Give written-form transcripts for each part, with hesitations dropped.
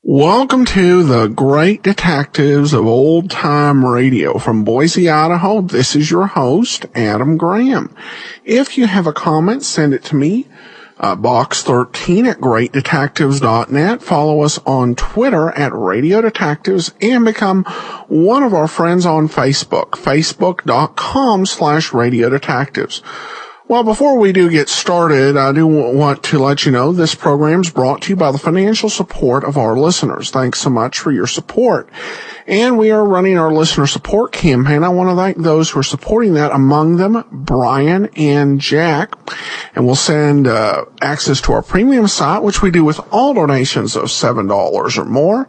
Welcome to the Great Detectives of Old Time Radio. From Boise, Idaho, this is your host, Adam Graham. If you have a comment, send it to me, box 13 at greatdetectives.net. Follow us on Twitter at Radio Detectives and become one of our friends on Facebook, facebook.com/Radio Detectives. Well, before we do get started, I do want to let you know this program is brought to you by the financial support of our listeners. Thanks so much for your support. And we are running our listener support campaign. I want to thank those who are supporting that, among them Brian and Jack. And we'll send access to our premium site, which we do with all donations of $7 or more.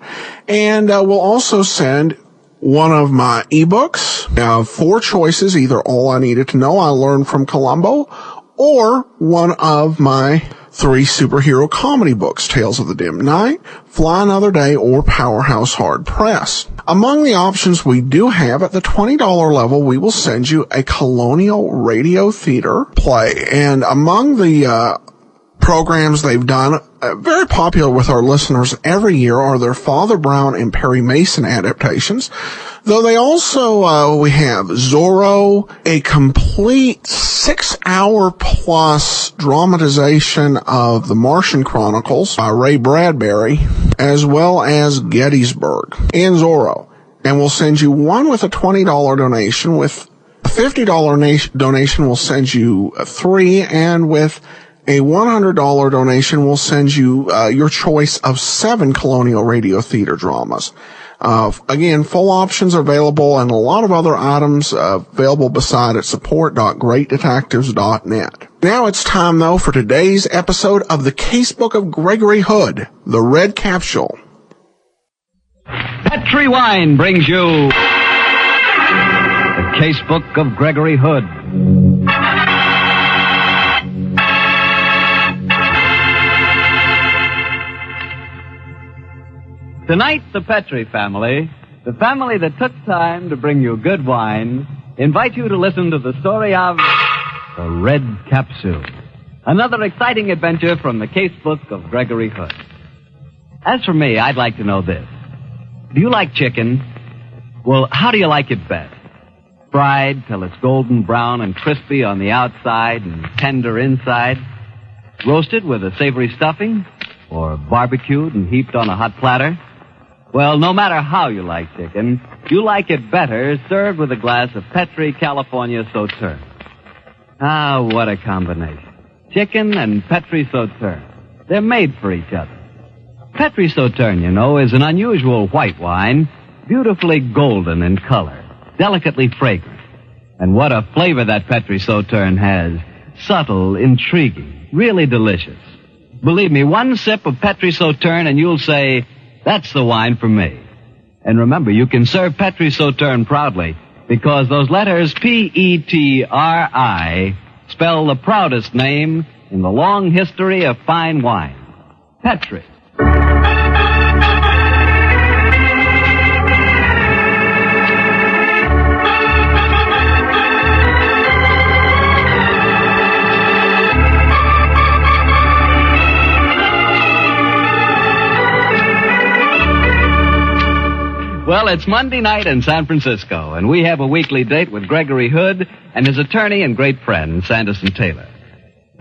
And we'll also send one of my ebooks. Now, 4 choices, either All I Needed to Know, I Learned from Columbo, or one of my 3 superhero comedy books, Tales of the Dim Night, Fly Another Day, or Powerhouse Hard Pressed. Among the options we do have, at the $20 level, we will send you a Colonial Radio Theater play. And among the programs they've done, very popular with our listeners every year, are their Father Brown and Perry Mason adaptations. Though they also, we have Zorro, a complete 6-hour plus dramatization of The Martian Chronicles by Ray Bradbury, as well as Gettysburg and Zorro. And we'll send you one with a $20 donation. With a $50 donation, we'll send you 3, and with a $100 donation will send you your choice of 7 Colonial Radio Theater dramas. Again, full options are available, and a lot of other items available beside at support.greatdetectives.net. Now it's time, though, for today's episode of the Casebook of Gregory Hood, the Red Capsule. Petri Wine brings you the Casebook of Gregory Hood. Tonight, the Petri family, the family that took time to bring you good wine, invite you to listen to the story of the Red Capsule, another exciting adventure from the Casebook of Gregory Hood. As for me, I'd like to know this. Do you like chicken? Well, how do you like it best? Fried till it's golden brown and crispy on the outside and tender inside? Roasted with a savory stuffing? Or barbecued and heaped on a hot platter? Well, no matter how you like chicken, you like it better served with a glass of Petri California Sauterne. Ah, what a combination. Chicken and Petri Sauterne. They're made for each other. Petri Sauterne, you know, is an unusual white wine, beautifully golden in color, delicately fragrant. And what a flavor that Petri Sauterne has. Subtle, intriguing, really delicious. Believe me, one sip of Petri Sauterne and you'll say, that's the wine for me. And remember, you can serve Petri Sauterne proudly because those letters P-E-T-R-I spell the proudest name in the long history of fine wine. Petri. Well, it's Monday night in San Francisco, and we have a weekly date with Gregory Hood and his attorney and great friend, Sanderson Taylor.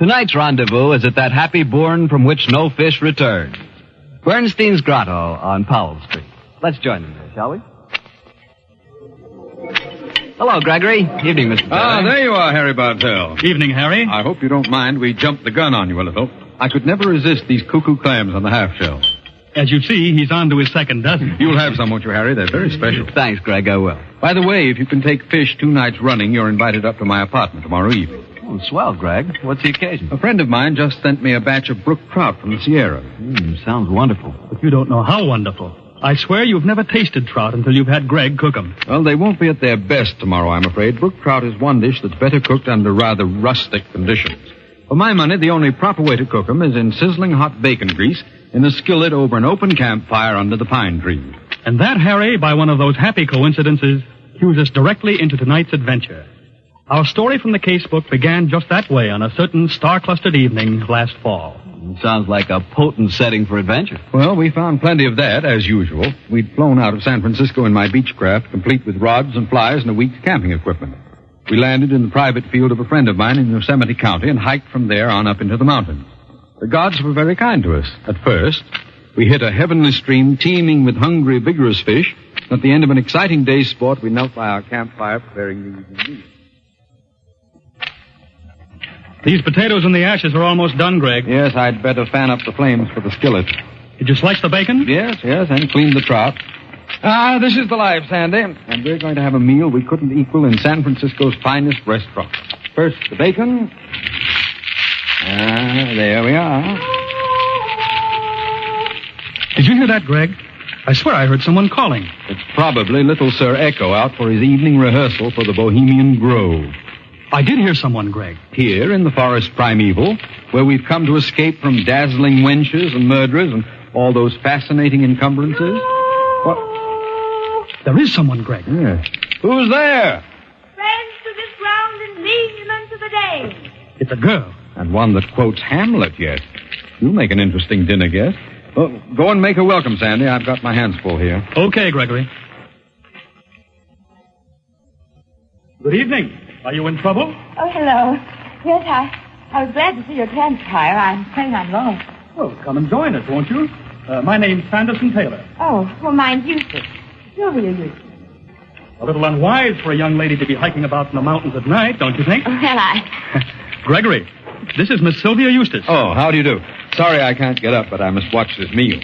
Tonight's rendezvous is at that happy bourne from which no fish returns, Bernstein's Grotto on Powell Street. Let's join them there, shall we? Hello, Gregory. Evening, Mr. Taylor. Ah, there you are, Harry Bartell. Evening, Harry. I hope you don't mind we jumped the gun on you a little. I could never resist these cuckoo clams on the half shell. As you see, he's on to his second dozen. You'll have some, won't you, Harry? They're very special. Thanks, Greg, I will. By the way, if you can take fish 2 nights running, you're invited up to my apartment tomorrow evening. Oh, swell, Greg. What's the occasion? A friend of mine just sent me a batch of brook trout from the Sierra. Sounds wonderful. But you don't know how wonderful. I swear you've never tasted trout until you've had Greg cook 'em. Well, they won't be at their best tomorrow, I'm afraid. Brook trout is one dish that's better cooked under rather rustic conditions. For my money, the only proper way to cook 'em is in sizzling hot bacon grease in a skillet over an open campfire under the pine trees. And that, Harry, by one of those happy coincidences, cues us directly into tonight's adventure. Our story from the casebook began just that way on a certain star-clustered evening last fall. Sounds like a potent setting for adventure. Well, we found plenty of that, as usual. We'd flown out of San Francisco in my Beechcraft, complete with rods and flies and a week's camping equipment. We landed in the private field of a friend of mine in Yosemite County and hiked from there on up into the mountains. The gods were very kind to us. At first, we hit a heavenly stream teeming with hungry, vigorous fish. At the end of an exciting day's sport, we knelt by our campfire preparing the evening meal. These potatoes in the ashes are almost done, Greg. Yes, I'd better fan up the flames for the skillet. Did you slice the bacon? Yes, and clean the trout. This is the life, Sandy. And we're going to have a meal we couldn't equal in San Francisco's finest restaurant. First, the bacon. There we are. Did you hear that, Greg? I swear I heard someone calling. It's probably little Sir Echo out for his evening rehearsal for the Bohemian Grove. I did hear someone, Greg. Here in the forest primeval, where we've come to escape from dazzling wenches and murderers and all those fascinating encumbrances. What? There is someone, Greg. Yes. Who's there? Friends to this ground and legion unto the day. It's a girl. And one that quotes Hamlet yet. You'll make an interesting dinner guest. Well, go and make her welcome, Sandy. I've got my hands full here. Okay, Gregory. Good evening. Are you in trouble? Oh, hello. Yes, I was glad to see your campfire. I'm afraid I'm lost. Well, come and join us, won't you? My name's Sanderson Taylor. Oh, well, mine's Eustace. Sylvia Eustace. A little unwise for a young lady to be hiking about in the mountains at night, don't you think? Well, Gregory, this is Miss Sylvia Eustace. Oh, how do you do? Sorry I can't get up, but I must watch this meal.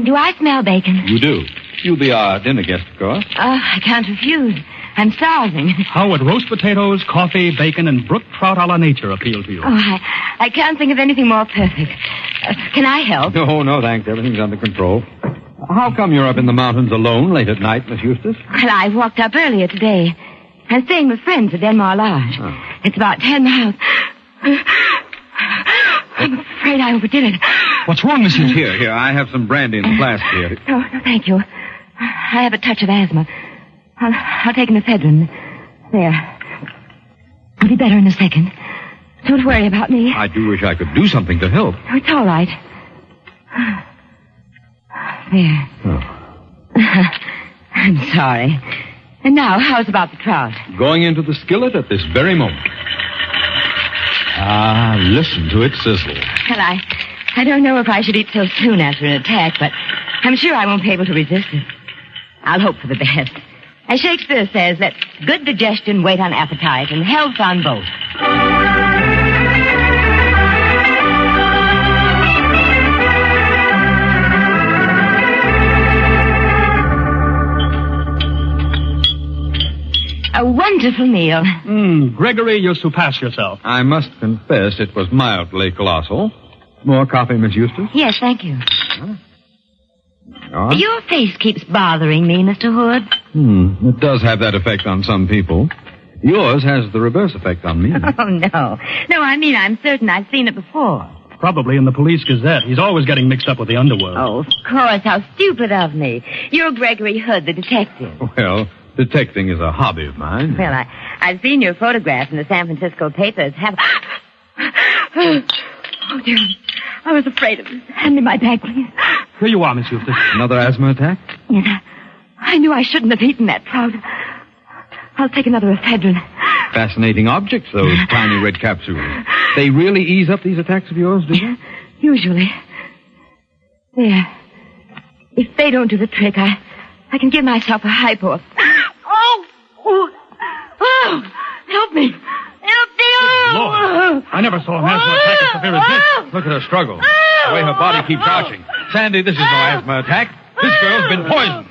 do I smell bacon? You do. You'll be our dinner guest, of course. Oh, I can't refuse. I'm starving. How would roast potatoes, coffee, bacon, and brook trout a la nature appeal to you? Oh, I can't think of anything more perfect. Can I help? No, thanks. Everything's under control. How come you're up in the mountains alone late at night, Miss Eustace? Well, I walked up earlier today. I'm staying with friends at Denmar Lodge. Oh. It's about 10 miles. I'm afraid I overdid it. What's wrong, Miss Eustace? Here, I have some brandy in the flask here. Oh, no, thank you. I have a touch of asthma. I'll take an ephedrine. There. I'll be better in a second. Don't worry about me. I do wish I could do something to help. Oh, it's all right. There. Oh. I'm sorry. And now, how's about the trout? Going into the skillet at this very moment. Listen to it sizzle. Well, I don't know if I should eat so soon after an attack, but I'm sure I won't be able to resist it. I'll hope for the best. As Shakespeare says, let good digestion wait on appetite and health on both. A wonderful meal. Gregory, you surpass yourself. I must confess it was mildly colossal. More coffee, Miss Eustace? Yes, thank you. Oh? Your face keeps bothering me, Mr. Hood. It does have that effect on some people. Yours has the reverse effect on me. Oh, no. No, I mean, I'm certain I've seen it before. Probably in the Police Gazette. He's always getting mixed up with the underworld. Oh, of course. How stupid of me. You're Gregory Hood, the detective. Well, detecting is a hobby of mine. Well, I've seen your photograph in the San Francisco papers. Oh, dear. I was afraid of this. Hand me my bag, please. Here you are, Miss Eustace. Another asthma attack? Yes, I knew I shouldn't have eaten that trout. I'll take another ephedrine. Fascinating objects, those tiny red capsules. They really ease up these attacks of yours, do they? Usually. There. If they don't do the trick, I can give myself a hypo. Oh! Help me! Help me! Lord, I never saw an asthma attack as severe as this. Look at her struggle. The way her body keeps arching. Sandy, this is no asthma attack. This girl's been poisoned.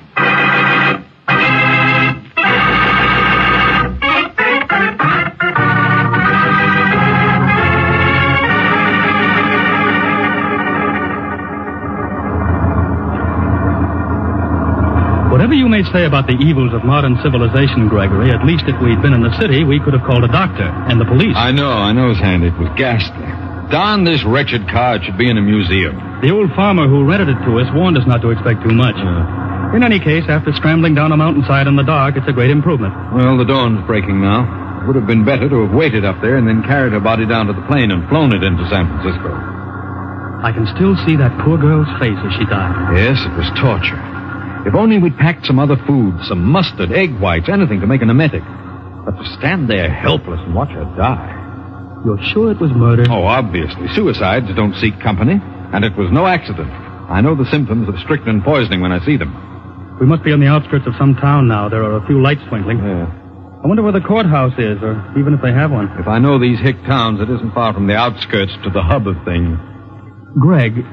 you may say about the evils of modern civilization, Gregory, at least if we'd been in the city, we could have called a doctor and the police. I know, Sandy. It was ghastly. Darn this wretched car. It should be in a museum. The old farmer who rented it to us warned us not to expect too much. In any case, after scrambling down a mountainside in the dark, it's a great improvement. Well, the dawn's breaking now. It would have been better to have waited up there and then carried her body down to the plane and flown it into San Francisco. I can still see that poor girl's face as she died. Yes, it was torture. If only we'd packed some other food, some mustard, egg whites, anything to make an emetic. But to stand there helpless and watch her die. You're sure it was murder? Oh, obviously. Suicides don't seek company. And it was no accident. I know the symptoms of strychnine poisoning when I see them. We must be on the outskirts of some town now. There are a few lights twinkling. Yeah. I wonder where the courthouse is, or even if they have one. If I know these hick towns, it isn't far from the outskirts to the hub of things. Greg,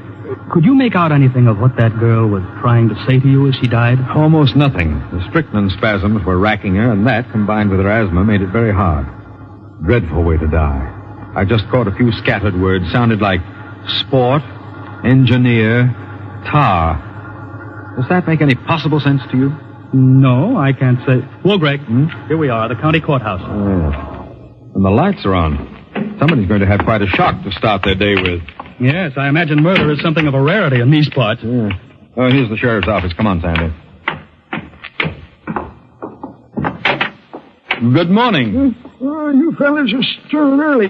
could you make out anything of what that girl was trying to say to you as she died? Almost nothing. The strychnine spasms were racking her, and that, combined with her asthma, made it very hard. Dreadful way to die. I just caught a few scattered words. Sounded like sport, engineer, tar. Does that make any possible sense to you? No, I can't say. Well, Greg, here we are, the county courthouse. And the lights are on. Somebody's going to have quite a shock to start their day with. Yes, I imagine murder is something of a rarity in these parts. Yeah. Oh, here's the sheriff's office. Come on, Sandy. Good morning. Oh, you fellas are stirring early.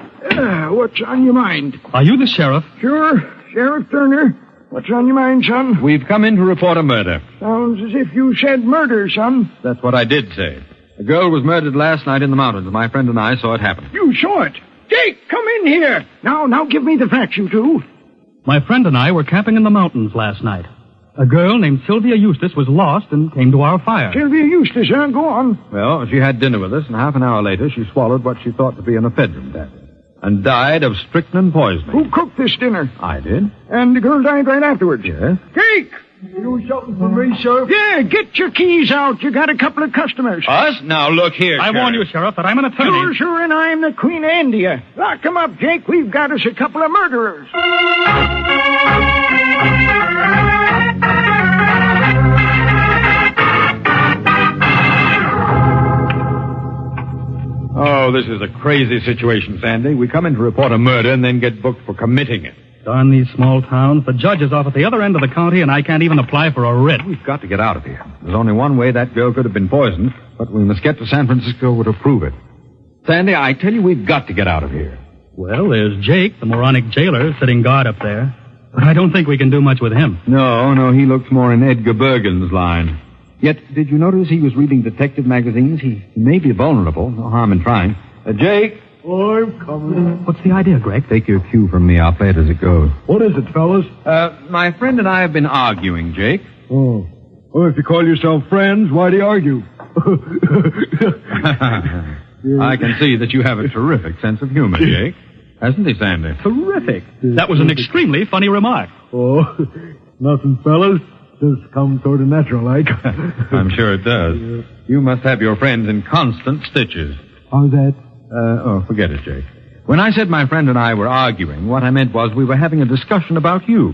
What's on your mind? Are you the sheriff? Sure, Sheriff Turner. What's on your mind, son? We've come in to report a murder. Sounds as if you said murder, son. That's what I did say. A girl was murdered last night in the mountains. My friend and I saw it happen. You saw it? Jake, come in here. Now give me the facts, you two. My friend and I were camping in the mountains last night. A girl named Sylvia Eustace was lost and came to our fire. Sylvia Eustace, huh? Go on. Well, she had dinner with us, and half an hour later she swallowed what she thought to be an ephedrine tablet and died of strychnine poisoning. Who cooked this dinner? I did. And the girl died right afterwards? Yes. Jake! You something for me, Sheriff? Yeah, get your keys out. You got a couple of customers. Us? Now, look here, I warn you, Sheriff, that I'm an attorney. Sure, and I'm the Queen of India. Lock them up, Jake. We've got us a couple of murderers. Oh, this is a crazy situation, Sandy. We come in to report a murder and then get booked for committing it. Darn these small towns. The judge is off at the other end of the county, and I can't even apply for a writ. We've got to get out of here. There's only one way that girl could have been poisoned, but we must get to San Francisco to prove it. Sandy, I tell you, we've got to get out of here. Well, there's Jake, the moronic jailer, sitting guard up there. But I don't think we can do much with him. No, he looks more in Edgar Bergen's line. Yet, did you notice he was reading detective magazines? He may be vulnerable. No harm in trying. Jake? I'm coming. What's the idea, Greg? Take your cue from me. I'll play it as it goes. What is it, fellas? My friend and I have been arguing, Jake. Oh. Well, if you call yourself friends, why do you argue? I can see that you have a terrific sense of humor, Jake. Hasn't he, Sandy? Terrific. That was an extremely funny remark. Oh, nothing, fellas. Just come sort of natural-like. I'm sure it does. Yeah. You must have your friends in constant stitches. How's that? Forget it, Jake. When I said my friend and I were arguing, what I meant was we were having a discussion about you.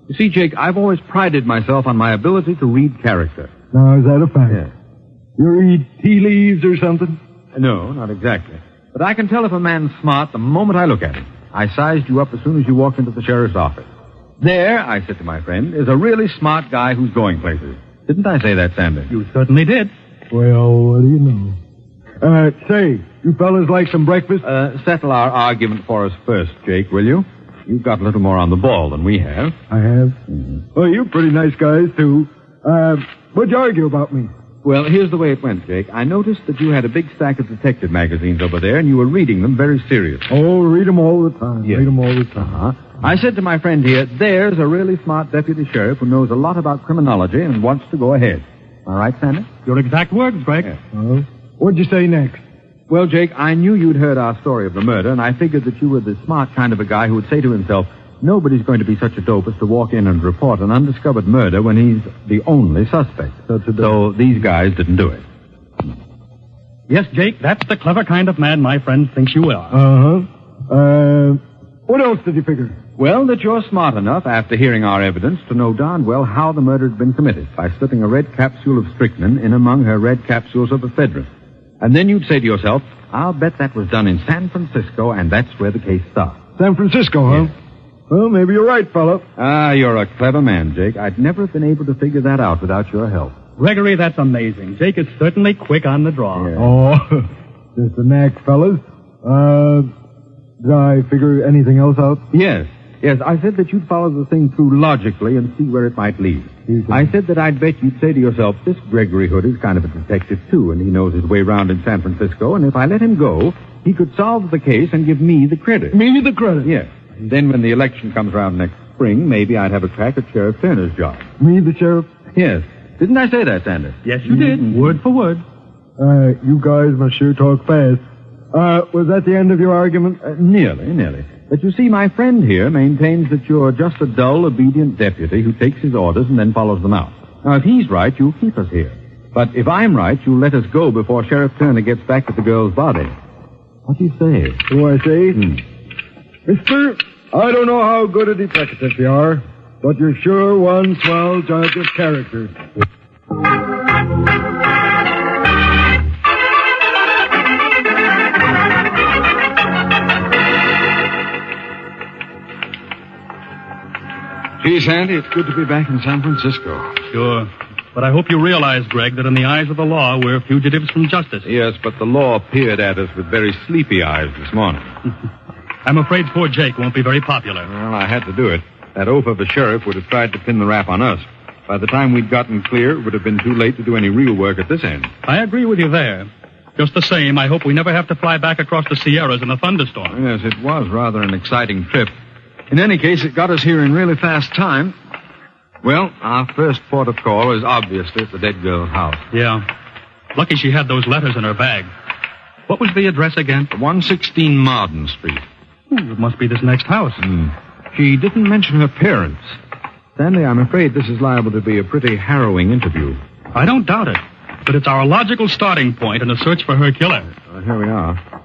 You see, Jake, I've always prided myself on my ability to read character. Now, is that a fact? Yeah. You read tea leaves or something? No, not exactly. But I can tell if a man's smart the moment I look at him. I sized you up as soon as you walked into the sheriff's office. There, I said to my friend, is a really smart guy who's going places. Didn't I say that, Sandy? You certainly did. Well, what do you know? Say, you fellas like some breakfast? Settle our argument for us first, Jake, will you? You've got a little more on the ball than we have. I have? Mm-hmm. Well, you're pretty nice guys, too. What'd you argue about me? Well, here's the way it went, Jake. I noticed that you had a big stack of detective magazines over there, and you were reading them very seriously. Oh, read them all the time. Yes. Read them all the time. Uh-huh. I said to my friend here, there's a really smart deputy sheriff who knows a lot about criminology and wants to go ahead. All right, Sandy? Your exact words, Greg. Yes. What'd you say next? Well, Jake, I knew you'd heard our story of the murder, and I figured that you were the smart kind of a guy who would say to himself, nobody's going to be such a dope as to walk in and report an undiscovered murder when he's the only suspect. So these guys didn't do it. Yes, Jake, that's the clever kind of man my friend thinks you are. What else did you figure? Well, that you're smart enough, after hearing our evidence, to know darn well how the murder had been committed by slipping a red capsule of strychnine in among her red capsules of ephedrine. And then you'd say to yourself, I'll bet that was done in San Francisco, and that's where the case starts. San Francisco, huh? Yes. Well, maybe you're right, fella. Ah, you're a clever man, Jake. I'd never have been able to figure that out without your help. Gregory, that's amazing. Jake is certainly quick on the draw. Yeah. Oh, just a knack, fellas. Did I figure anything else out? Yes, I said that you'd follow the thing through logically and see where it might lead. I said that I'd bet you'd say to yourself, this Gregory Hood is kind of a detective, too, and he knows his way around in San Francisco, and if I let him go, he could solve the case and give me the credit. Me the credit? Yes. And then when the election comes around next spring, maybe I'd have a crack at Sheriff Turner's job. Me the sheriff? Yes. Didn't I say that, Sanders? Yes, you did. Word for word. You guys must sure talk fast. Was that the end of your argument? Nearly. But you see, my friend here maintains that you're just a dull, obedient deputy who takes his orders and then follows them out. Now, if he's right, you'll keep us here. But if I'm right, you'll let us go before Sheriff Turner gets back at the girl's body. What do you say? What do I say? Mister, I don't know how good a detective you are, but you're sure one swell judge of character. Gee, Sandy, it's good to be back in San Francisco. Sure. But I hope you realize, Greg, that in the eyes of the law, we're fugitives from justice. Yes, but the law peered at us with very sleepy eyes this morning. I'm afraid poor Jake won't be very popular. Well, I had to do it. That oaf of a sheriff would have tried to pin the rap on us. By the time we'd gotten clear, it would have been too late to do any real work at this end. I agree with you there. Just the same, I hope we never have to fly back across the Sierras in a thunderstorm. Yes, it was rather an exciting trip. In any case, it got us here in really fast time. Well, our first port of call is obviously at the dead girl's house. Yeah. Lucky she had those letters in her bag. What was the address again? 116 Marden Street. It must be this next house. She didn't mention her parents. Stanley, I'm afraid this is liable to be a pretty harrowing interview. I don't doubt it. But it's our logical starting point in a search for her killer. Well, here we are.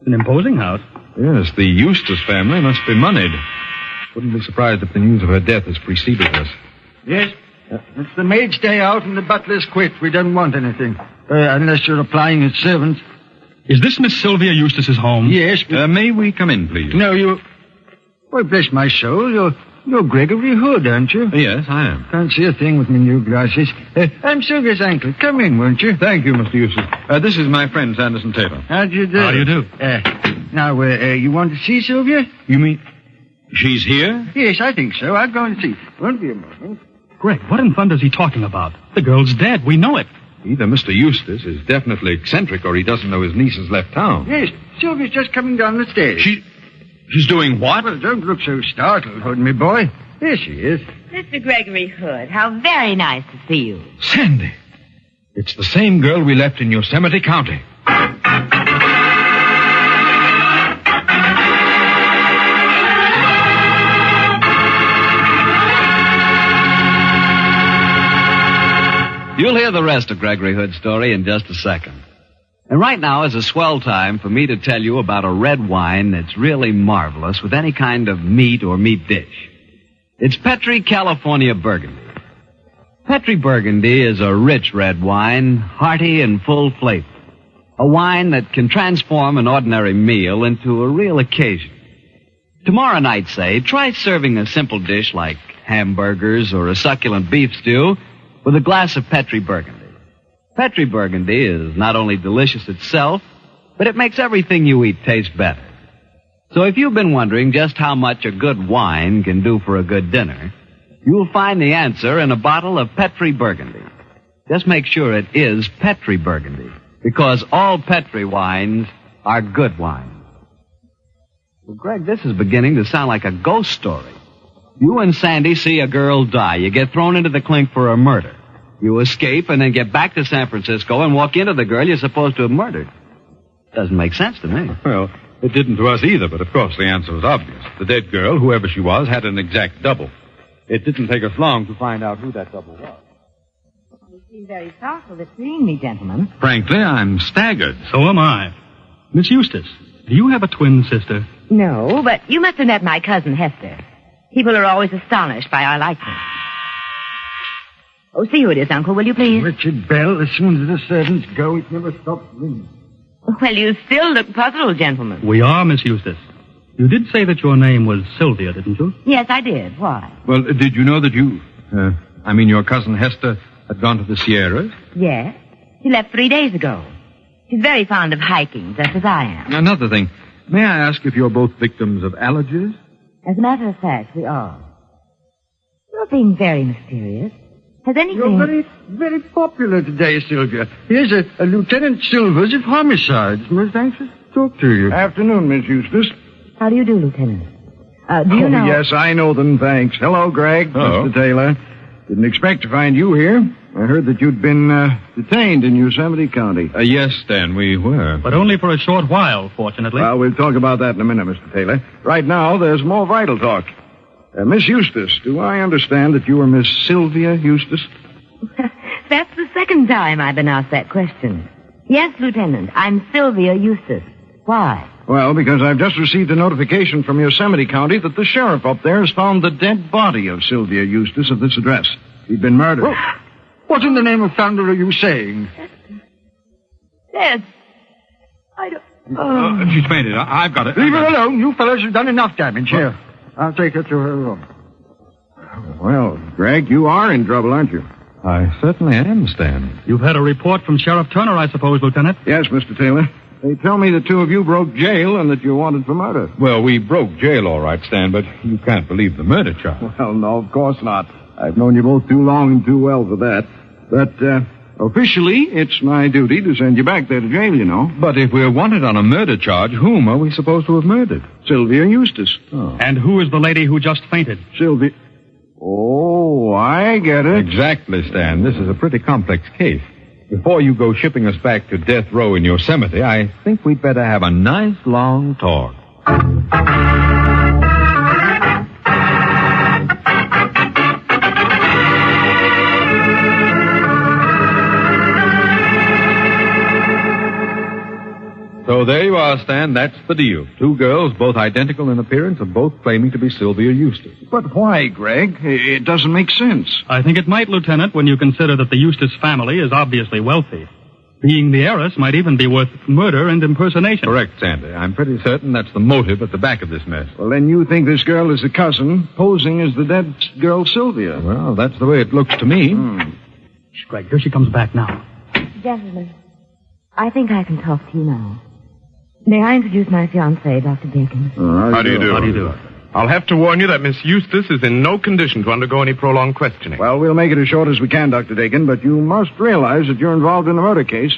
An imposing house. Yes, the Eustace family must be moneyed. Wouldn't be surprised if the news of her death has preceded us. Yes. It's the maid's day out and the butler's quit. We don't want anything. Unless you're applying as servants. Is this Miss Sylvia Eustace's home? Yes. May we come in, please? No, you... Well, bless my soul. You're Gregory Hood, aren't you? Yes, I am. Can't see a thing with my new glasses. I'm Sylvia's uncle. Come in, won't you? Thank you, Mr. Eustace. This is my friend, Sanderson Taylor. How do you do? How do you do? Now, you want to see Sylvia? You mean she's here? Yes, I think so. I'll go and see. Won't be a moment. Greg, what in thunder is he talking about? The girl's dead. We know it. Either Mr. Eustace is definitely eccentric or he doesn't know his niece has left town. Yes, Sylvia's just coming down the stairs. She's doing what? Well, don't look so startled, Hood, me boy. Here she is. Mr. Gregory Hood, how very nice to see you. Sandy. It's the same girl we left in Yosemite County. You'll hear the rest of Gregory Hood's story in just a second. And right now is a swell time for me to tell you about a red wine that's really marvelous with any kind of meat or meat dish. It's Petri California Burgundy. Petri Burgundy is a rich red wine, hearty and full flavor. A wine that can transform an ordinary meal into a real occasion. Tomorrow night, say, try serving a simple dish like hamburgers or a succulent beef stew with a glass of Petri Burgundy. Petri Burgundy is not only delicious itself, but it makes everything you eat taste better. So if you've been wondering just how much a good wine can do for a good dinner, you'll find the answer in a bottle of Petri Burgundy. Just make sure it is Petri Burgundy, because all Petri wines are good wines. Well, Greg, this is beginning to sound like a ghost story. You and Sandy see a girl die. You get thrown into the clink for a murder. You escape and then get back to San Francisco and walk into the girl you're supposed to have murdered. Doesn't make sense to me. Well, it didn't to us either, but of course the answer was obvious. The dead girl, whoever she was, had an exact double. It didn't take us long to find out who that double was. You seem very thoughtful to seeing me, gentlemen. Frankly, I'm staggered. So am I. Miss Eustace, do you have a twin sister? No, but you must have met my cousin Hester. People are always astonished by our likeness. Oh, see who it is, Uncle, will you please? Richard Bell, as soon as the servants go, it never stops ringing. Well, you still look puzzled, gentlemen. We are, Miss Eustace. You did say that your name was Sylvia, didn't you? Yes, I did. Why? Well, did you know that your cousin Hester had gone to the Sierras? Yes. She left 3 days ago. She's very fond of hiking, just as I am. Another thing. May I ask if you're both victims of allergies? As a matter of fact, we are. You're being very mysterious. Has anything... You're very, very popular today, Sylvia. Here's a Lieutenant Silvers of Homicides. Most anxious to talk to you. Afternoon, Miss Eustace. How do you do, Lieutenant? Do you know... Yes, I know them, thanks. Hello, Greg. Hello. Mr. Taylor. Didn't expect to find you here. I heard that you'd been detained in Yosemite County. Yes, Stan, we were. But only for a short while, fortunately. Well, we'll talk about that in a minute, Mr. Taylor. Right now, there's more vital talk. Miss Eustace, do I understand that you are Miss Sylvia Eustace? That's the second time I've been asked that question. Yes, Lieutenant, I'm Sylvia Eustace. Why? Well, because I've just received a notification from Yosemite County that the sheriff up there has found the dead body of Sylvia Eustace at this address. He'd been murdered. Oh, what in the name of thunder are you saying? Dead. I don't... She's fainted. I've got it. Leave her alone. You fellows have done enough damage. Here, I'll take her to her room. Well, Greg, you are in trouble, aren't you? I certainly am, Stan. You've had a report from Sheriff Turner, I suppose, Lieutenant? Yes, Mr. Taylor. They tell me the two of you broke jail and that you're wanted for murder. Well, we broke jail all right, Stan, but you can't believe the murder charge. Well, no, of course not. I've known you both too long and too well for that. But, officially, it's my duty to send you back there to jail, you know. But if we're wanted on a murder charge, whom are we supposed to have murdered? Sylvia Eustace. Oh. And who is the lady who just fainted? Sylvia... Oh, I get it. Exactly, Stan. This is a pretty complex case. Before you go shipping us back to death row in Yosemite, I think we'd better have a nice long talk. So there you are, Stan. That's the deal. Two girls, both identical in appearance, are both claiming to be Sylvia Eustace. But why, Greg? It doesn't make sense. I think it might, Lieutenant, when you consider that the Eustace family is obviously wealthy. Being the heiress might even be worth murder and impersonation. Correct, Sandy. I'm pretty certain that's the motive at the back of this mess. Well, then you think this girl is a cousin, posing as the dead girl Sylvia. Well, that's the way it looks to me. Shh, Greg, here she comes back now. Gentlemen, I think I can talk to you now. May I introduce my fiancé, Dr. Bacon? How do you do? How do you do? I'll have to warn you that Miss Eustace is in no condition to undergo any prolonged questioning. Well, we'll make it as short as we can, Dr. Dakin, but you must realize that you're involved in a murder case.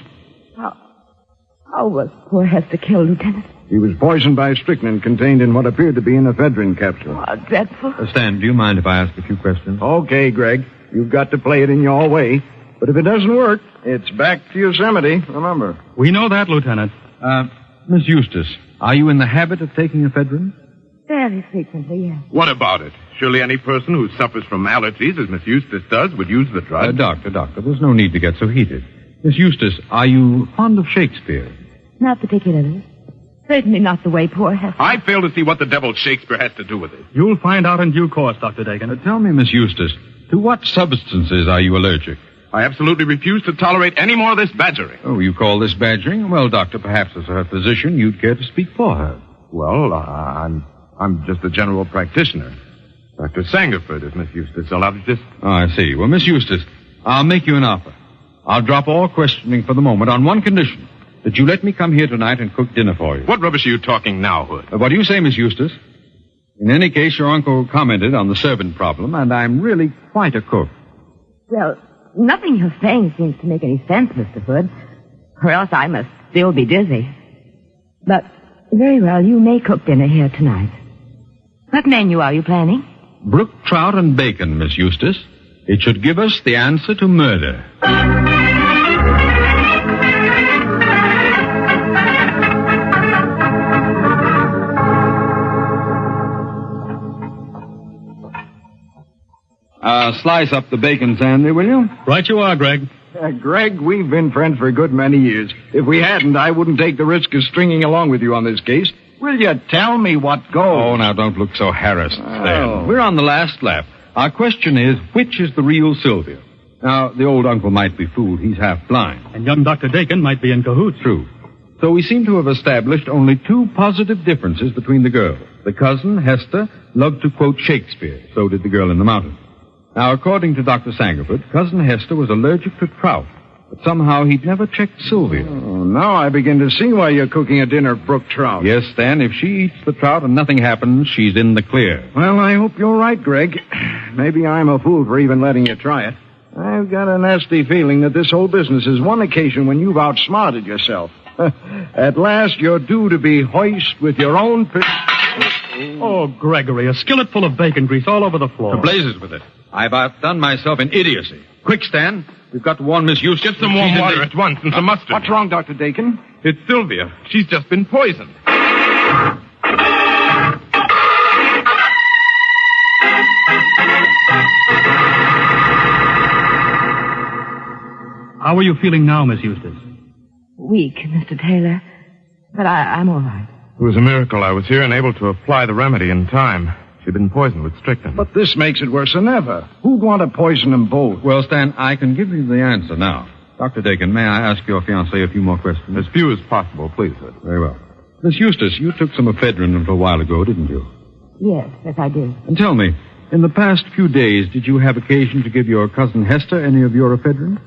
How was poor Hester killed, Lieutenant? He was poisoned by strychnine contained in what appeared to be an ephedrine capsule. Oh, dreadful. Stan, do you mind if I ask a few questions? Okay, Greg. You've got to play it in your way. But if it doesn't work, it's back to Yosemite, remember. We know that, Lieutenant. Miss Eustace, are you in the habit of taking ephedrine? Very frequently, yes. What about it? Surely any person who suffers from allergies, as Miss Eustace does, would use the drug. Doctor, there's no need to get so heated. Miss Eustace, are you fond of Shakespeare? Not particularly. Certainly not the way poor Hester... I fail to see what the devil Shakespeare has to do with it. You'll find out in due course, Dr. Dakin. Tell me, Miss Eustace, to what substances are you allergic? I absolutely refuse to tolerate any more of this badgering. Oh, you call this badgering? Well, Doctor, perhaps as her physician, you'd care to speak for her. Well, I'm just a general practitioner. Dr. Sangerford is Miss Eustace's allergist. Oh, I see. Well, Miss Eustace, I'll make you an offer. I'll drop all questioning for the moment on one condition, that you let me come here tonight and cook dinner for you. What rubbish are you talking now, Hood? What do you say, Miss Eustace? In any case, your uncle commented on the servant problem, and I'm really quite a cook. Well, nothing you're saying seems to make any sense, Mr. Hood. Or else I must still be dizzy. But, very well, you may cook dinner here tonight. What menu are you planning? Brook trout and bacon, Miss Eustace. It should give us the answer to murder. Slice up the bacon, Sandy, will you? Right you are, Greg. Greg, we've been friends for a good many years. If we hadn't, I wouldn't take the risk of stringing along with you on this case. Will you tell me what goes? Oh, now don't look so harassed, Stan. Oh. We're on the last lap. Our question is, which is the real Sylvia? Now, the old uncle might be fooled. He's half blind. And young Dr. Dakin might be in cahoots. True. So we seem to have established only two positive differences between the girls. The cousin, Hester, loved to quote Shakespeare. So did the girl in the mountain. Now, according to Dr. Sangerford, Cousin Hester was allergic to trout. But somehow he'd never checked Sylvia. Oh, now I begin to see why you're cooking a dinner of brook trout. Yes, Stan, if she eats the trout and nothing happens, she's in the clear. Well, I hope you're right, Greg. Maybe I'm a fool for even letting you try it. I've got a nasty feeling that this whole business is one occasion when you've outsmarted yourself. At last, you're due to be hoist with your own... Oh, Gregory, a skillet full of bacon grease all over the floor. To blazes with it. I've outdone myself in idiocy. Quick, Stan. We've got to warn Miss Eustace. Get some warm water at once and some mustard. What's wrong, Dr. Dakin? It's Sylvia. She's just been poisoned. How are you feeling now, Miss Eustace? Weak, Mr. Taylor. But I'm all right. It was a miracle I was here and able to apply the remedy in time. She'd been poisoned with strychnine. But this makes it worse than ever. Who'd want to poison them both? Well, Stan, I can give you the answer now. Dr. Dakin, may I ask your fiancée a few more questions? As few as possible, please, sir. Very well. Miss Eustace, you took some ephedrine a little while ago, didn't you? Yes, I did. And tell me, in the past few days, did you have occasion to give your cousin Hester any of your ephedrine?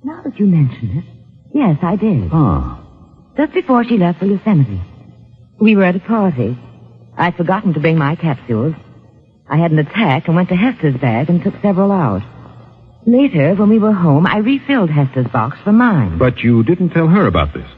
Now that you mention it, yes, I did. Ah. Just before she left for Yosemite. We were at a party. I'd forgotten to bring my capsules. I had an attack and went to Hester's bag and took several out. Later, when we were home, I refilled Hester's box for mine. But you didn't tell her about this.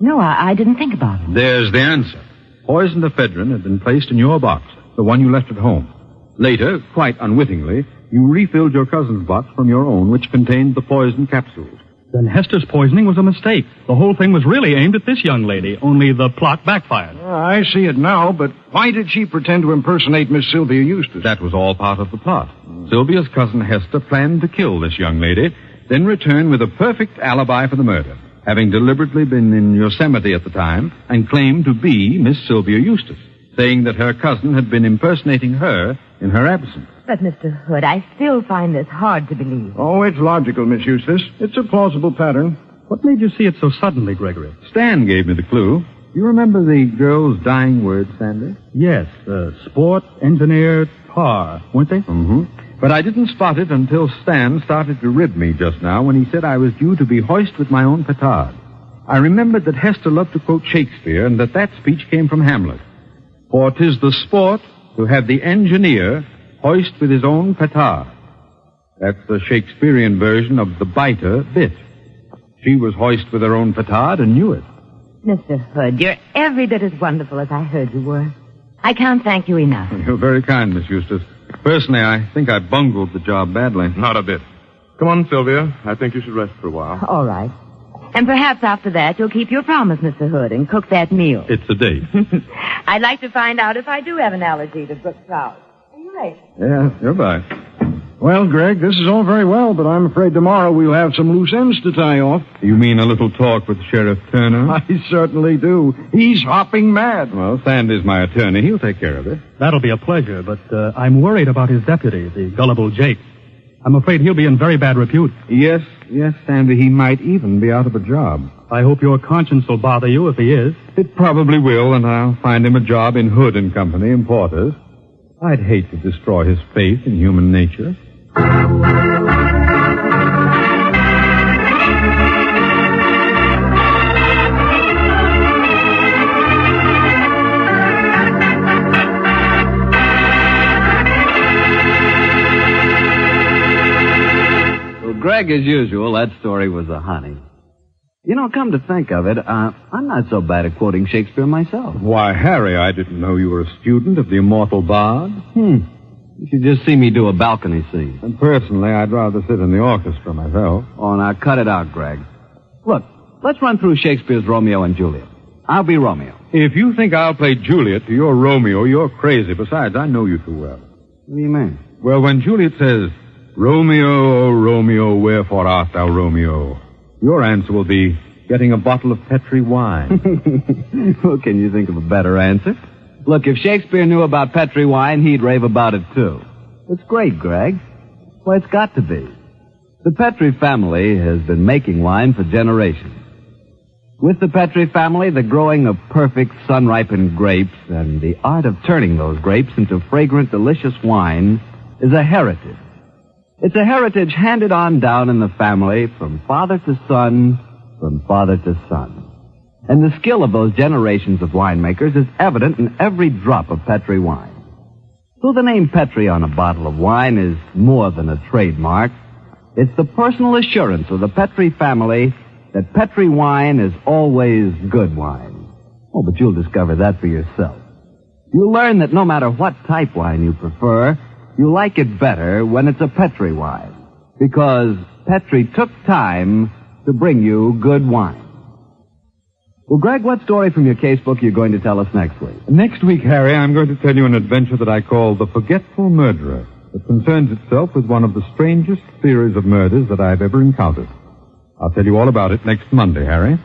No, I didn't think about it. There's the answer. Poisoned ephedrine had been placed in your box, the one you left at home. Later, quite unwittingly, you refilled your cousin's box from your own, which contained the poison capsules. Then Hester's poisoning was a mistake. The whole thing was really aimed at this young lady, only the plot backfired. I see it now, but why did she pretend to impersonate Miss Sylvia Eustace? That was all part of the plot. Sylvia's cousin Hester planned to kill this young lady, then return with a perfect alibi for the murder, having deliberately been in Yosemite at the time and claimed to be Miss Sylvia Eustace, saying that her cousin had been impersonating her in her absence. But, Mr. Hood, I still find this hard to believe. Oh, it's logical, Miss Eustace. It's a plausible pattern. What made you see it so suddenly, Gregory? Stan gave me the clue. You remember the girl's dying words, Sandy? Yes, sport, engineer, tar, weren't they? Mm-hmm. But I didn't spot it until Stan started to rib me just now when he said I was due to be hoist with my own petard. I remembered that Hester loved to quote Shakespeare and that speech came from Hamlet. For 'tis the sport to have the engineer hoist with his own petard. That's the Shakespearean version of the biter bit. She was hoist with her own petard and knew it. Mr. Hood, you're every bit as wonderful as I heard you were. I can't thank you enough. You're very kind, Miss Eustace. Personally, I think I bungled the job badly. Not a bit. Come on, Sylvia. I think you should rest for a while. All right. And perhaps after that you'll keep your promise, Mr. Hood, and cook that meal. It's a date. I'd like to find out if I do have an allergy to brook trout. Are you late? Yeah. Goodbye. Well, Greg, this is all very well, but I'm afraid tomorrow we'll have some loose ends to tie off. You mean a little talk with Sheriff Turner? I certainly do. He's hopping mad. Well, Sandy's my attorney. He'll take care of it. That'll be a pleasure, but I'm worried about his deputy, the gullible Jake. I'm afraid he'll be in very bad repute. Yes, Sandy. He might even be out of a job. I hope your conscience will bother you if he is. It probably will, and I'll find him a job in Hood and Company, importers. I'd hate to destroy his faith in human nature. Greg, as usual, that story was a honey. You know, come to think of it, I'm not so bad at quoting Shakespeare myself. Why, Harry, I didn't know you were a student of the immortal bard. You should just see me do a balcony scene. And personally, I'd rather sit in the orchestra myself. Oh, now cut it out, Greg. Look, let's run through Shakespeare's Romeo and Juliet. I'll be Romeo. If you think I'll play Juliet to your Romeo, you're crazy. Besides, I know you too well. What do you mean? Well, when Juliet says, Romeo, oh Romeo, wherefore art thou Romeo? Your answer will be getting a bottle of Petri wine. Well, can you think of a better answer? Look, if Shakespeare knew about Petri wine, he'd rave about it, too. It's great, Greg. Well, it's got to be. The Petri family has been making wine for generations. With the Petri family, the growing of perfect sun-ripened grapes and the art of turning those grapes into fragrant, delicious wine is a heritage. It's a heritage handed on down in the family from father to son, from father to son. And the skill of those generations of winemakers is evident in every drop of Petri wine. So the name Petri on a bottle of wine is more than a trademark. It's the personal assurance of the Petri family that Petri wine is always good wine. Oh, but you'll discover that for yourself. You'll learn that no matter what type wine you prefer, you like it better when it's a Petri wine. Because Petri took time to bring you good wine. Well, Greg, what story from your casebook are you going to tell us next week? Next week, Harry, I'm going to tell you an adventure that I call The Forgetful Murderer. It concerns itself with one of the strangest series of murders that I've ever encountered. I'll tell you all about it next Monday, Harry.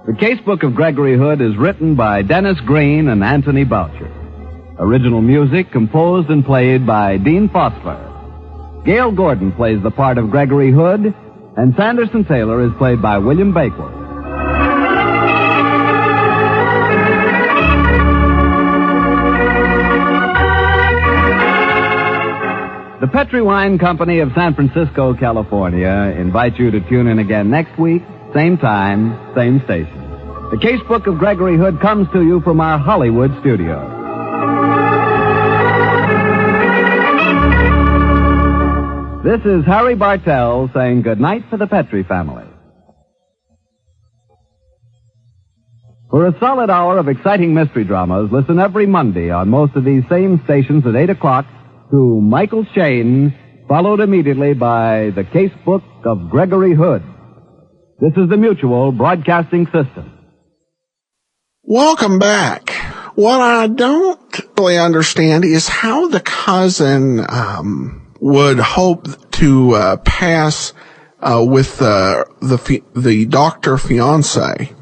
The Casebook of Gregory Hood is written by Dennis Green and Anthony Boucher. Original music composed and played by Dean Fossler. Gail Gordon plays the part of Gregory Hood, and Sanderson Taylor is played by William Bakewell. The Petri Wine Company of San Francisco, California, invites you to tune in again next week, same time, same station. The Casebook of Gregory Hood comes to you from our Hollywood studio. This is Harry Bartell saying goodnight for the Petri family. For a solid hour of exciting mystery dramas, listen every Monday on most of these same stations at 8 o'clock to Michael Shane, followed immediately by The Casebook of Gregory Hood. This is the Mutual Broadcasting System. Welcome back. What I don't really understand is how the cousin would hope to pass with the doctor fiance.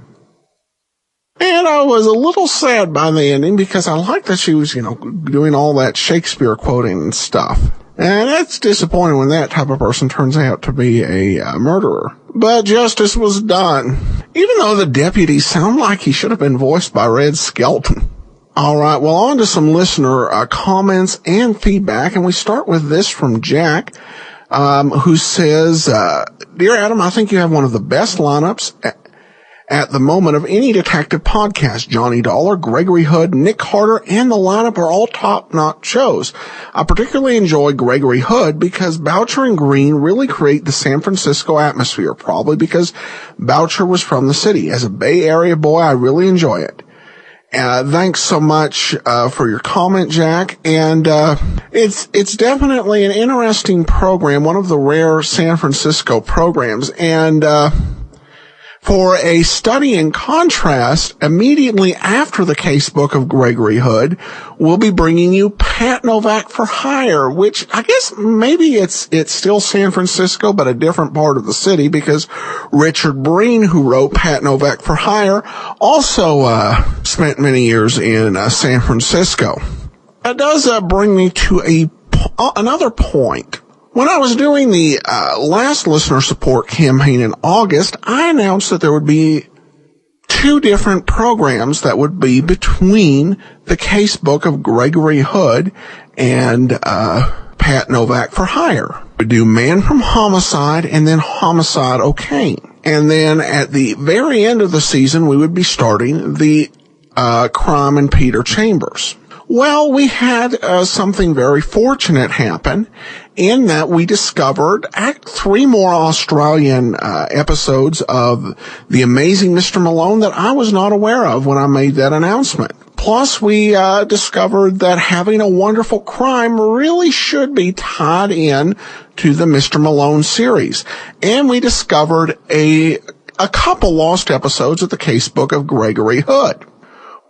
And I was a little sad by the ending because I liked that she was, doing all that Shakespeare quoting and stuff. And that's disappointing when that type of person turns out to be a murderer. But justice was done. Even though the deputies sound like he should have been voiced by Red Skelton. All right, well, on to some listener comments and feedback. And we start with this from Jack, who says, Dear Adam, I think you have one of the best lineups at the moment of any detective podcast. Johnny Dollar, Gregory Hood, Nick Carter, and the lineup are all top-notch shows. I particularly enjoy Gregory Hood because Boucher and Green really create the San Francisco atmosphere, probably because Boucher was from the city. As a Bay Area boy, I really enjoy it. Thanks so much for your comment, Jack. And it's definitely an interesting program, one of the rare San Francisco programs. And for a study in contrast, immediately after the Casebook of Gregory Hood, we'll be bringing you Pat Novak for Hire, which I guess maybe it's still San Francisco, but a different part of the city, because Richard Breen, who wrote Pat Novak for Hire, also spent many years in San Francisco. That does bring me to another point. When I was doing the last listener support campaign in August, I announced that there would be 2 different programs that would be between the Casebook of Gregory Hood and Pat Novak for Hire. We'd do Man from Homicide and then Homicide O'Kane. And then at the very end of the season, we would be starting the Crime and Peter Chambers. Well, we had something very fortunate happen in that we discovered 3 more Australian episodes of The Amazing Mr. Malone that I was not aware of when I made that announcement. Plus, we discovered that Having a Wonderful Crime really should be tied in to the Mr. Malone series. And we discovered a couple lost episodes of the Casebook of Gregory Hood.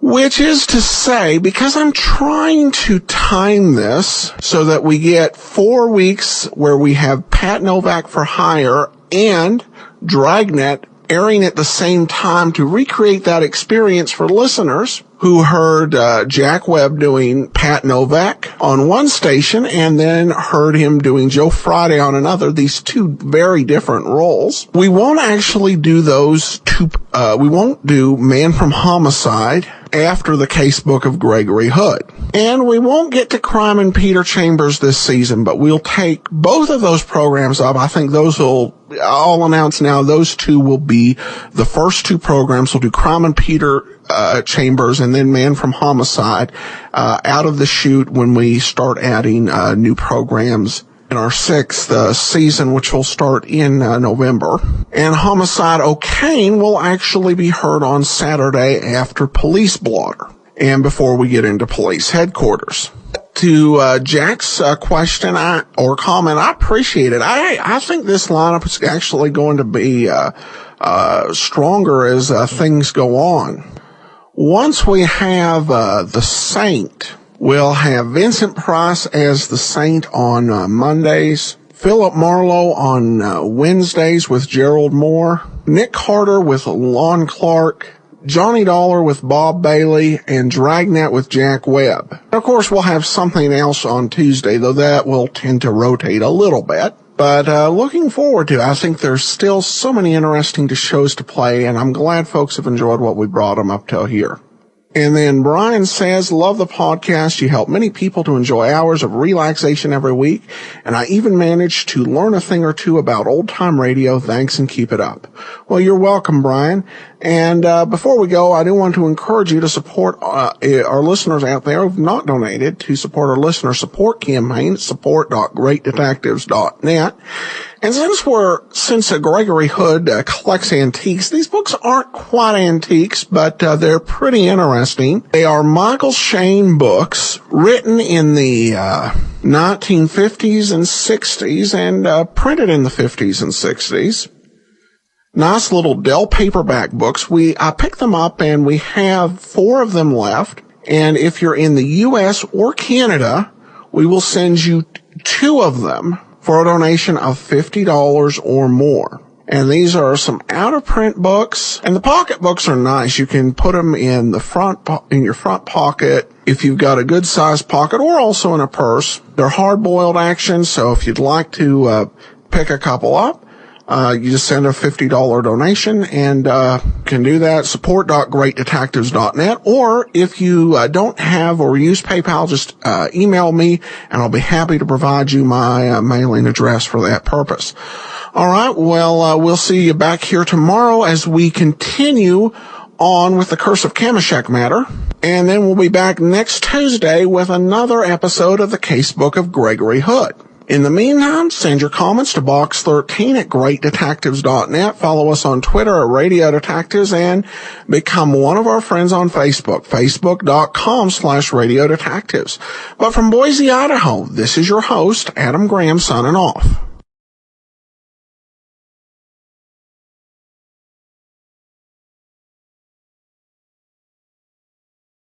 Which is to say, because I'm trying to time this so that we get 4 weeks where we have Pat Novak for Hire and Dragnet airing at the same time to recreate that experience for listeners who heard Jack Webb doing Pat Novak on one station and then heard him doing Joe Friday on another, these 2 very different roles. We won't actually do those 2, we won't do Man from Homicide after the Casebook of Gregory Hood. And we won't get to Crime and Peter Chambers this season, but we'll take both of those programs up. I think I'll announce now, those 2 will be the first 2 programs. We'll do Crime and Peter Chambers and then Man from Homicide out of the chute when we start adding new programs in our 6th season, which will start in November. And Homicide O'Kane will actually be heard on Saturday after Police Blotter and before we get into Police Headquarters. To Jack's question or comment, I appreciate it. I think this lineup is actually going to be stronger as things go on. Once we have the Saint, we'll have Vincent Price as the Saint on Mondays, Philip Marlowe on Wednesdays with Gerald Moore, Nick Carter with Lon Clark, Johnny Dollar with Bob Bailey, and Dragnet with Jack Webb. Of course, we'll have something else on Tuesday, though that will tend to rotate a little bit. But looking forward to it. I think there's still so many interesting shows to play, and I'm glad folks have enjoyed what we brought them up till here. And then Brian says, love the podcast. You help many people to enjoy hours of relaxation every week. And I even managed to learn a thing or 2 about old-time radio. Thanks and keep it up. Well, you're welcome, Brian. And before we go, I do want to encourage you to support our listeners out there who have not donated, to support our listener support campaign at support.greatdetectives.net. And since Gregory Hood collects antiques, these books aren't quite antiques, but they're pretty interesting. They are Michael Shane books written in the 1950s and 60s and printed in the 50s and 60s. Nice little Dell paperback books. I picked them up and we have 4 of them left. And if you're in the U.S. or Canada, we will send you 2 of them for a donation of $50 or more. And these are some out-of-print books, and the pocket books are nice. You can put them in your front pocket if you've got a good-sized pocket, or also in a purse. They're hard-boiled action, so if you'd like to pick a couple up, you just send a $50 donation and can do that. Support.greatdetectives.net. Or if you don't have or use PayPal, just email me and I'll be happy to provide you my mailing address for that purpose. All right. Well, we'll see you back here tomorrow as we continue on with the Curse of Kameshek matter. And then we'll be back next Tuesday with another episode of the Casebook of Gregory Hood. In the meantime, send your comments to box13@greatdetectives.net. Follow us on Twitter at Radio Detectives and become one of our friends on Facebook, facebook.com/Radio Detectives. But from Boise, Idaho, this is your host, Adam Graham, signing off.